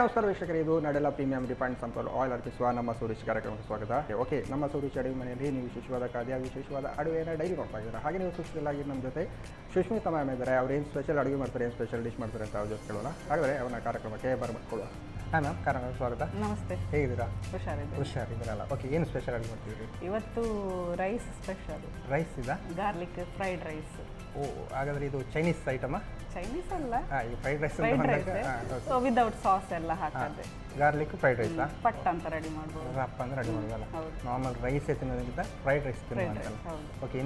ನಮಸ್ಕಾರ ವೀಕ್ಷಕರೇ, ಇದು ನಡೆಲ್ಲ ಪ್ರೀಮಿಯಂ ರಿಫೈನ್ಡ್ ಸನ್ಫ್ಲವರ್ ಆಯಿಲ್ ಅರ್ಪಿಸುವ ನಮ್ಮ ಸೂರಿಶ್ ಕಾರ್ಯಕ್ರಮಕ್ಕೆ ಸ್ವಾಗತ. ಓಕೆ, ನಮ್ಮ ಸೂರಿಶ್ ಅಡುಗೆ ಮನೆಯಲ್ಲಿ ನೀವು ವಿಶೇಷವಾದ ಖಾದ್ಯ, ವಿಶೇಷವಾದ ಅಡುಗೆಯನ್ನು ಡೈಲಿ ನೋಡ್ತಾ ಇದ್ದಾರೆ. ಹಾಗೆ ನೀವು ಸುಶೀಲಾಗಿ ನಮ್ಮ ಜೊತೆ ಸುಷ್ಮಿತಾ ಮ್ಯಾಮ್ ಇದ್ದಾರೆ. ಅವ್ರು ಏನು ಸ್ಪೆಷಲ್ ಅಡುಗೆ ಮಾಡ್ತಾರೆ, ಏನು ಸ್ಪೆಷಲ್ ಡಿಶ್ ಮಾಡ್ತಾರೆ ಅಂತ ಅವ್ರ ಜೊತೆ ಕೇಳೋಣ. ಹಾಗಾದರೆ ಅವನ ಕಾರ್ಯಕ್ರಮಕ್ಕೆ ಬರ್ಕೊಡುವ. ಹಾಂ ಮ್ಯಾಮ್, ಕಾರ್ಯಕ್ರಮಕ್ಕೆ ಸ್ವಾಗತ. ನಮಸ್ತೆ. ಹೇಗಿದ್ದೀರಾ? ಹುಷಾರಿದ್ದೀರಲ್ಲ. ಓಕೆ, ಏನು ಸ್ಪೆಷಲ್ ಅಡುಗೆ ಮಾಡ್ತೀವಿ ಇವತ್ತು ರೈಸ್ ಸ್ಪೆಷಲ್. ರೈಸ್ ಇದಾ? Garlic fried rice. ಓ, ಹಾಗಾದರೆ ಇದು ಚೈನೀಸ್ ಐಟಮಾ? ಚೈನೀಸ್ ಅಲ್ಲ, ಈ ಫ್ರೈಡ್ ರೈಸ್ ವಿದೌಟ್ ಸಾಸ್ ಎಲ್ಲ ಹಾಕದೆ. ಗಾರ್ಲಿಕ್ ಫ್ರೈಡ್ ರೈಸ್ ಪಟ್ ಅಂತ ರೆಡಿ ಮಾಡ್ಬೋದು. ರಪ್ಪ ಅಂದ್ರೆ ರೆಡಿ ಮಾಡೋದಲ್ಲ, ನಾರ್ಮಲ್ ರೈಸ್ ತಿನ್ನೋದಕ್ಕಿಂತ ಫ್ರೈಡ್ ರೈಸ್ ತಿನ್ನೋದು. ಓಕೆ,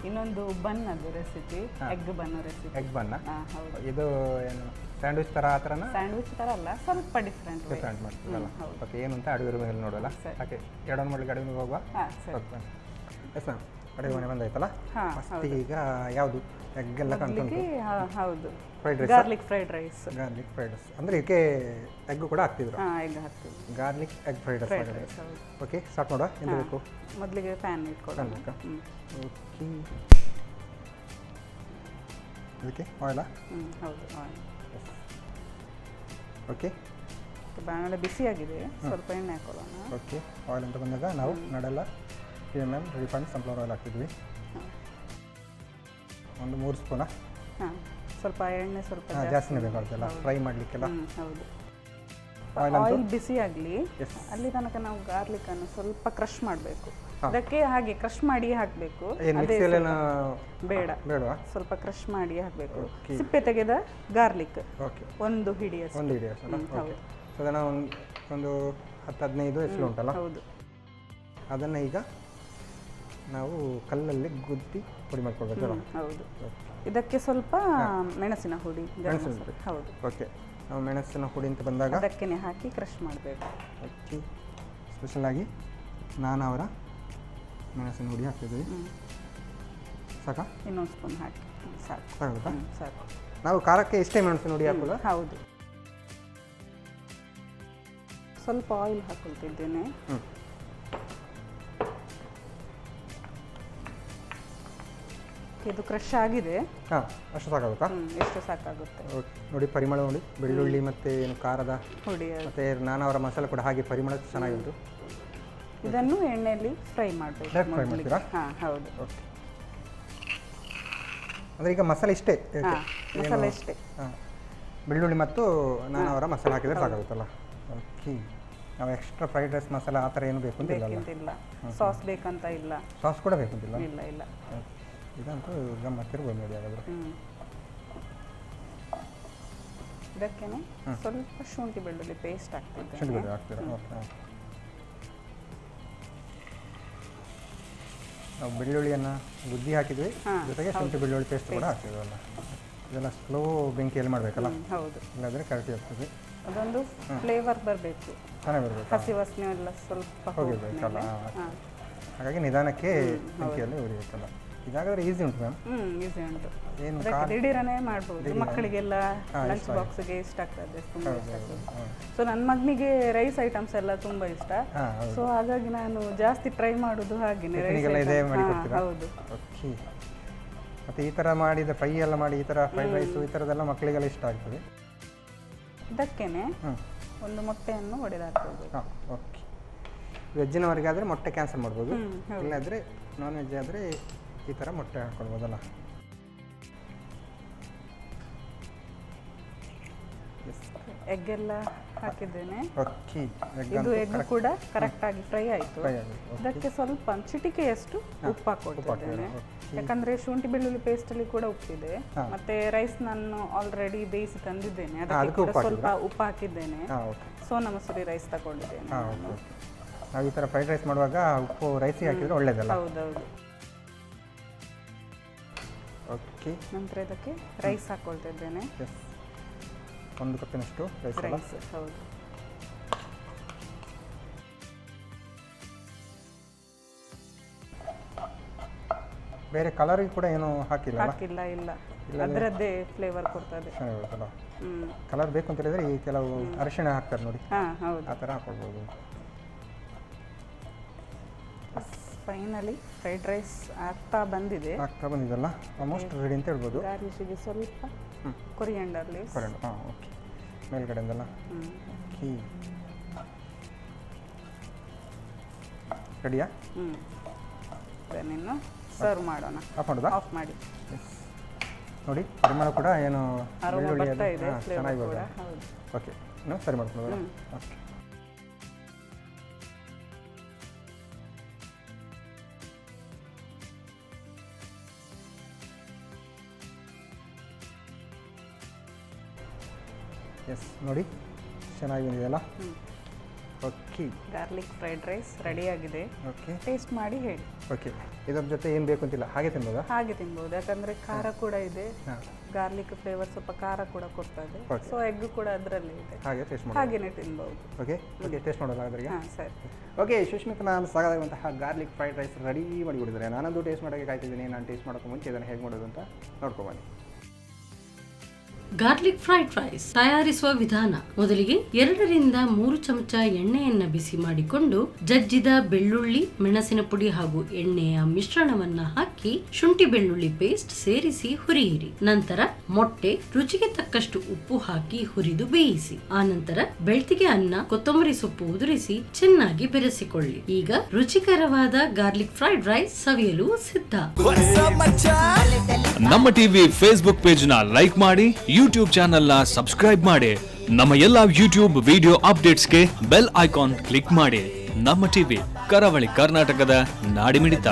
ಇನ್ನೊಂದು ಬನ್ ಅದು ರೆಸಿಪಿ, ಎಗ್ ಬನ್ ರೆಸಿಪಿ. ಎಗ್ ಬನ್ನ? ಹೌದು. ಇದು ಏನು ಸ್ಯಾಂಡ್ವಿಚ್ ಥರ ಆ ಥರನಾ? ಸ್ಯಾಂಡ್ವಿಚ್ ಥರ ಅಲ್ಲ, ಸ್ವಲ್ಪ ಡಿಫ್ರೆಂಟ್ ಮಾಡ್ತೀವಲ್ಲ. ಓಕೆ, ಏನು ಅಂತ ಅಡುಗೆ ಮೇಲೆ ನೋಡೋಲ್ಲ. ಓಕೆ, ಎರಡೊಂದು ಮಳಿಗೆ ಅಡುಗೆ ಮೇಲೆ ಹೋಗುವ. ಎಸ್ ಮ್ಯಾಮ್, ಅಡುಗೆ ಮನೆ ಬಂದಾಯ್ತಲ್ಲ. ಫಸ್ಟಿಗೆ ಈಗ ಯಾವುದು ಎಗ್ ಎಲ್ಲ ಕಾಣ್ತುಂಟು? ಹೌದು, fried rice, garlic fried rice. Garlic fried rice ಅಂದರೆ ಇದಕ್ಕೆ ಎಗ್ ಕೂಡ ಹಾಕ್ತಿದ್ರು? ಎಗ್ ಹಾಕ್ತಿದ್ರು. Garlic egg fried rice. Okay, start ಮಾಡುವ. ಏನು ಬೇಕು? ಮೊದಲಿಗೆ ಪ್ಯಾನ್ ಇಟ್ಕೊಳ್ಳೋಣ. ಓಕೆ, ಅದಕ್ಕೆ ಆಯಿಲಾ? ಹೌದು, ಆಯಿಲ್. ಓಕೆ, ಬಾಣಲೆ ಬಿಸಿಯಾಗಿದೆ, ಸ್ವಲ್ಪ ಎಣ್ಣೆ ಹಾಕೊಳ್ಳೋಣ. ಓಕೆ, ಆಯಿಲ್ ಅಂತ ಬಂದಾಗ ನಾವು ನಡೆಲ್ಲ ಪ್ರೀಮಿಯಂ ರಿಫೈನ್ಡ್ ಸನ್ಫ್ಲವರ್ ಆಯಿಲ್ ಹಾಕ್ತಿದ್ವಿ. ಒಂದು 3 ಸ್ಪೂನಾ? ಹಾಂ, ಸ್ವಲ್ಪ ಎಣ್ಣೆ ಸ್ವಲ್ಪ ಜಾಸ್ತಿನೇ ಬೇಕಾಗುತ್ತಲ್ಲ ಫ್ರೈ ಮಾಡಲಿಕ್ಕೆಲ್ಲ. ಹೌದು. ಆಯಿಲ್ ಬಿಸಿ ಆಗಲಿ, ಅಲ್ಲಿ ತನಕ ನಾವು ಗಾರ್ಲಿಕನ್ನು ಸ್ವಲ್ಪ ಕ್ರಷ್ ಮಾಡಬೇಕು. ಅದಕ್ಕೆ ಹಾಗೆ ಕ್ರಷ್ ಮಾಡಿ ಹಾಕಬೇಕು. ಬೇಡ, ಬೇಡವಾ? ಸ್ವಲ್ಪ ಕ್ರಷ್ ಮಾಡಿ ಹಾಕಬೇಕು. ಸಿಪ್ಪೆ ತೆಗೆದ ಗಾರ್ಲಿಕ್ ಒಂದು ಹಿಡಿಯಷ್ಟು. ಹೌದು. ಅದನ್ನು ಒಂದು 10-15 ಎಷ್ಟು ಉಂಟಲ್ಲ? ಹೌದು. ಅದನ್ನು ಈಗ ನಾವು ಕಲ್ಲಲ್ಲಿ ಗುದ್ದಿ ಪುಡಿ ಮಾಡ್ಕೊಳ್ಬೇಕಲ್ಲ? ಹೌದು. ಇದಕ್ಕೆ ಸ್ವಲ್ಪ ಮೆಣಸಿನ ಹುಡಿ. ಹೌದು. ಓಕೆ, ನಾವು ಮೆಣಸಿನ ಹುಡಿ ಅಂತ ಬಂದಾಗ ಅದಕ್ಕೆ ಹಾಕಿ ಕ್ರಷ್ ಮಾಡಬೇಕು. ಓಕೆ, ಸ್ಪೆಷಲಾಗಿ ನಾನವರ ಮೆಣಸಿನ ಹುಡಿ ಹಾಕ್ತಿದ್ದೀವಿ. ಸಾಕಾ? ಇನ್ನೊಂದು ಸ್ಪೂನ್ ಹಾಕಿ ಸಾಕು. ಸಾಕು. ನಾವು ಖಾರಕ್ಕೆ ಇಷ್ಟೇ ಮೆಣಸಿನ ಹುಡಿ ಹಾಕೋಲ್ಲ? ಹೌದು. ಸ್ವಲ್ಪ ಆಯಿಲ್ ಹಾಕೊಳ್ತಿದ್ದೇನೆ. ಇದು ಕ್ರಷ್ ಆಗಿದೆ. ಹಾಂ, ಅಷ್ಟು ಸಾಕಾಗುತ್ತಾ? ಎಷ್ಟು ಸಾಕಾಗುತ್ತೆ. ಓಕೆ, ನೋಡಿ ಪರಿಮಳ ನೋಡಿ, ಬೆಳ್ಳುಳ್ಳಿ ಮತ್ತು ಏನು ಖಾರದ ಹುಡಿ ಮತ್ತು ನಾನವರ ಮಸಾಲೆ ಕೂಡ ಹಾಗೆ ಪರಿಮಳ ಚೆನ್ನಾಗಿತ್ತು. ಇದನ್ನು ಎಣ್ಣೆಯಲ್ಲಿ ಫ್ರೈ ಮಾಡಬೇಕು. ಫ್ರೈ ಮಾಡ್ತೀರಾ? ಹಾಂ, ಹೌದು. ಓಕೆ, ಅಂದರೆ ಈಗ ಮಸಾಲೆ ಇಷ್ಟೇ? ಮಸಾಲೆ ಇಷ್ಟೇ. ಹಾಂ, ಬೆಳ್ಳುಳ್ಳಿ ಮತ್ತು ನಾನವರ ಮಸಾಲೆ ಹಾಕಿದರೆ ಸಾಕಾಗುತ್ತಲ್ಲ? ಓಕೆ, ನಾವು ಎಕ್ಸ್ಟ್ರಾ ಫ್ರೈಡ್ ರೈಸ್ ಮಸಾಲೆ ಆ ಥರ ಏನು ಬೇಕು ಅಂತ ಇಲ್ಲ. ಸಾಸ್ ಬೇಕಂತ ಇಲ್ಲ. ಸಾಸ್ ಕೂಡ ಬೇಕಂತಿಲ್ಲ? ಇಲ್ಲ. ಇದಂತೂ ಗಮ್ಮತ್ತಿರ್ಬೋದು ನೋಡಿ. ಹಾಗಾದರೆ ಇದಕ್ಕೇನೆ ಸ್ವಲ್ಪ ಶುಂಠಿ ಬೆಳ್ಳುಳ್ಳಿ ಪೇಸ್ಟ್ ಹಾಕ್ತಿದ್ದೆ. ಶುಂಠಿ ಬೆಳ್ಳುಳ್ಳಿ ಹಾಕ್ತೀರಾ? ಓಕೆ, ನಾವು ಬೆಳ್ಳುಳ್ಳಿಯನ್ನು ಗುದ್ದಿ ಹಾಕಿದ್ವಿ, ಜೊತೆಗೆ ಶುಂಠಿ ಬೆಳ್ಳುಳ್ಳಿ ಪೇಸ್ಟ್ ಕೂಡ ಹಾಕ್ತಿದ್ವಲ್ಲ. ಇದೆಲ್ಲ ಸ್ಲೋ ಬೆಂಕಿಯಲ್ಲಿ ಮಾಡಬೇಕಲ್ಲ? ಹೌದು, ಇಲ್ಲಾಂದರೆ ಕರೆಕ್ಟ್ ಆಗ್ತದೆ. ಅದೊಂದು ಫ್ಲೇವರ್ ಬರಬೇಕು, ಚೆನ್ನಾಗಿ ಬರಬೇಕು, ಹಸಿ ವಾಸನೆ ಎಲ್ಲ ಸ್ವಲ್ಪ ಹೋಗಿರ್ಬೇಕಲ್ಲ. ಹಾಗಾಗಿ ನಿಧಾನಕ್ಕೆ ಬೆಂಕಿಯಲ್ಲಿ ಉರಿಬೇಕಲ್ಲ. ಇದಾಗಾದ್ರೆ ಈಸಿ ಉಂಟು ಮ್ಯಾಮ್? ಈಸಿ ಉಂಟು. ಏನು ದಿಢೀರನೇ ಮಾಡ್ಬೋದು. ಮಕ್ಕಳಿಗೆಲ್ಲ ಲಂಚ್ ಬಾಕ್ಸ್ಗೆ ಇಷ್ಟ ಆಗ್ತದೆ, ತುಂಬ ಇಷ್ಟ ಆಗ್ತದೆ. ಸೊ ನನ್ನ ಮಗನಿಗೆ ರೈಸ್ ಐಟಮ್ಸ್ ಎಲ್ಲ ತುಂಬ ಇಷ್ಟ. ಸೊ ಹಾಗಾಗಿ ನಾನು ಜಾಸ್ತಿ ಟ್ರೈ ಮಾಡೋದು ಹಾಗೇನೆ. ಹೌದು. ಓಕೆ, ಮತ್ತು ಈ ಥರ ಮಾಡಿದ ಫ್ರೈ ಎಲ್ಲ ಮಾಡಿ ಈ ಥರ ಫ್ರೈಡ್ ರೈಸು ಈ ಥರದ್ದೆಲ್ಲ ಮಕ್ಕಳಿಗೆಲ್ಲ ಇಷ್ಟ ಆಗ್ತದೆ. ಇದಕ್ಕೇನೆ ಒಂದು ಮೊಟ್ಟೆಯನ್ನು ಹೊಡೆದಾಕ್ಬೋದು. ಹಾಂ, ಓಕೆ. ವೆಜ್ಜಿನವರಿಗೆ ಆದರೆ ಮೊಟ್ಟೆ ಕ್ಯಾನ್ಸಲ್ ಮಾಡ್ಬೋದು, ಇಲ್ಲಾದರೆ ನಾನ್ ವೆಜ್ ಆದರೆ ಈ ಥರ ಮೊಟ್ಟೆ ಹಾಕ್ಕೊಳ್ಬೋದಲ್ಲ? ಎಗ್ ಎಲ್ಲ ಹಾಕಿದ್ದೇನೆ. ಓಕೆ, ಇದು ಎಗ್ ಕೂಡ ಕರೆಕ್ಟಾಗಿ ಫ್ರೈ ಆಯಿತು. ಇದಕ್ಕೆ ಸ್ವಲ್ಪ ಚಿಟಿಕೆಯಷ್ಟು ಉಪ್ಪು ಹಾಕ್ಕೊಳ್ತಿದ್ದೇನೆ. ಯಾಕಂದರೆ ಶುಂಠಿ ಬೆಳ್ಳುಳ್ಳಿ ಪೇಸ್ಟಲ್ಲಿ ಕೂಡ ಉಪ್ಪಿದೆ, ಮತ್ತು ರೈಸ್ ನಾನು ಆಲ್ರೆಡಿ ಬೇಯಿಸಿ ತಂದಿದ್ದೇನೆ, ಅದಕ್ಕೆ ಸ್ವಲ್ಪ ಉಪ್ಪು ಹಾಕಿದ್ದೇನೆ. ಸೋನಾ ಮಸೂರಿ ರೈಸ್ ತಗೊಂಡಿದ್ದೇನೆ. ನಾವು ಈ ಥರ ಫ್ರೈಡ್ ರೈಸ್ ಮಾಡುವಾಗ ಉಪ್ಪು ರೈಸಿಗೆ ಹಾಕಿದರೆ ಒಳ್ಳೆಯದಲ್ಲ? ಹೌದೌದು. ಓಕೆ, ನಂತರ ಇದಕ್ಕೆ ರೈಸ್ ಹಾಕ್ಕೊಳ್ತಿದ್ದೇನೆ. ಒಂದು ಕಪ್ಪಿನಷ್ಟು ರೈಸ್. ಹೌದು. ಬೇರೆ ಕಲರಿಗೆ ಕೂಡ ಏನು ಹಾಕಿಲ್ಲ? ಇಲ್ಲ, ಅದರದ್ದೇ ಫ್ಲೇವರ್ ಕೊಡ್ತದೆ. ಚೆನ್ನಾಗಿರುತ್ತಲ್ಲ? ಕಲರ್ ಬೇಕು ಅಂತ ಹೇಳಿದರೆ ಈ ಕೆಲವು ಅರಿಶಿಣ ಹಾಕ್ತಾರೆ ನೋಡಿ, ಆ ಥರ ಹಾಕ್ಕೊಳ್ಬೋದು. ಫೈನಲಿ ಫ್ರೈಡ್ ರೈಸ್ ಆಗ್ತಾ ಬಂದಿದಲ್ಲ, ಆಲ್ಮೋಸ್ಟ್ ರೆಡಿ ಅಂತ ಹೇಳ್ಬೋದು. ಗಾರ್ಲಿಶಿಗೆ ಸ್ವಲ್ಪ ಕೊರಿಯಾಂಡರ್ ಲೀವ್ಸ್. ಓಕೆ, ಮೇಲ್ಗಡೆಯಿಂದಲ್ಲ. ಓಕೆ, ರೆಡಿಯಾ? ಇನ್ನು ಸರ್ವ್ ಮಾಡೋಣ. ಆಫ್ ಮಾಡೋದಾ? ಆಫ್ ಮಾಡಿ. ನೋಡಿ ಪರಿಮಳ ಕೂಡ ಏನು ಅರೋಮಾ ಬರ್ತಾ ಇದೆ, ಚೆನ್ನಾಗಿ ಫ್ಲೇವರ್ ಕೂಡ. ಬರ್ತದೆ. ಹೌದು. ಓಕೆ, ನಾವು ಸರಿ ಮಾಡ್ಕೊಳ್ಳೋಣ. ಓಕೆ, ಎಸ್ ನೋಡಿ ಚೆನ್ನಾಗಿ ಬಂದಿದೆಯಲ್ಲ. Okay, garlic fried rice ready ಆಗಿದೆ. ಓಕೆ, ಟೇಸ್ಟ್ ಮಾಡಿ ಹೇಳಿ. ಓಕೆ, ಇದರ ಜೊತೆ ಏನು ಬೇಕು ಅಂತಿಲ್ಲ, ಹಾಗೆ ತಿನ್ಬೋದಾ? ಹಾಗೆ ತಿನ್ಬೋದು, ಯಾಕಂದ್ರೆ ಖಾರ ಕೂಡ ಇದೆ. ಹಾಂ, ಗಾರ್ಲಿಕ್ ಫ್ಲೇವರ್ ಸ್ವಲ್ಪ ಖಾರ ಕೂಡ ಕೊಡ್ತದೆ. Okay. ಸೊ ಎಗ್ ಕೂಡ ಅದರಲ್ಲಿ ಇದೆ, ಹಾಗೆ ಟೇಸ್ಟ್ ಮಾಡಿ. ಹಾಗೇನೆ ತಿನ್ಬೋದು. ಓಕೆ, ಓಕೆ, ಟೇಸ್ಟ್ ಮಾಡೋಲ್ಲ ಅದ್ರಿಗೆ. ಹಾಂ ಸರಿ. ಓಕೆ, ಸುಷ್ಮಿತಾ ನಾನು ಸಾಕಾಗುವಂತಹ ಗಾರ್ಲಿಕ್ ಫ್ರೈಡ್ ರೈಸ್ ರೆಡಿ ಮಾಡಿಬಿಡಿದ್ರೆ ನಾನಂದು ಟೇಸ್ಟ್ ಮಾಡೋಕ್ಕೆ ಕಾಯ್ತಿದ್ದೀನಿ. ನಾನು ಟೇಸ್ಟ್ ಮಾಡೋಕ್ಕೆ ಮುಂಚೆ ಇದನ್ನು ಹೇಗೆ ಮಾಡೋದು ಅಂತ ನೋಡ್ಕೊಬನ್ನಿ. ಗಾರ್ಲಿಕ್ ಫ್ರೈಡ್ ರೈಸ್ ತಯಾರಿಸುವ ವಿಧಾನ. ಮೊದಲಿಗೆ 2 ರಿಂದ 3 ಚಮಚ ಎಣ್ಣೆಯನ್ನ ಬಿಸಿ ಮಾಡಿಕೊಂಡು ಜಜ್ಜಿದ ಬೆಳ್ಳುಳ್ಳಿ, ಮೆಣಸಿನ ಪುಡಿ ಹಾಗೂ ಎಣ್ಣೆಯ ಮಿಶ್ರಣವನ್ನ ಹಾಕಿ ಶುಂಠಿ ಬೆಳ್ಳುಳ್ಳಿ ಪೇಸ್ಟ್ ಸೇರಿಸಿ ಹುರಿಯಿರಿ. ನಂತರ ಮೊಟ್ಟೆ, ರುಚಿಗೆ ತಕ್ಕಷ್ಟು ಉಪ್ಪು ಹಾಕಿ ಹುರಿದು ಬೇಯಿಸಿ. ಆನಂತರ ಬೆಳ್ತಿಗೆ ಅನ್ನ, ಕೊತ್ತಂಬರಿ ಸೊಪ್ಪು ಉದುರಿಸಿ ಚೆನ್ನಾಗಿ ಬೆರೆಸಿಕೊಳ್ಳಿ. ಈಗ ರುಚಿಕರವಾದ ಗಾರ್ಲಿಕ್ ಫ್ರೈಡ್ ರೈಸ್ ಸವಿಯಲು ಸಿದ್ಧ. ನಮ್ಮ ಟಿವಿ ಫೇಸ್ಬುಕ್ ಪೇಜ್ ನ ಲೈಕ್ ಮಾಡಿ, ಯೂಟ್ಯೂಬ್ ಚಾನೆಲ್ ನ ಸಬ್ಸ್ಕ್ರೈಬ್ ಮಾಡಿ. ನಮ್ಮ ಎಲ್ಲಾ ಯೂಟ್ಯೂಬ್ ವಿಡಿಯೋ ಅಪ್ಡೇಟ್ಸ್ಗೆ ಬೆಲ್ ಐಕಾನ್ ಕ್ಲಿಕ್ ಮಾಡಿ. ನಮ್ಮ ಟಿವಿ, ಕರಾವಳಿ ಕರ್ನಾಟಕದ ನಾಡಿಮಿಡಿತ.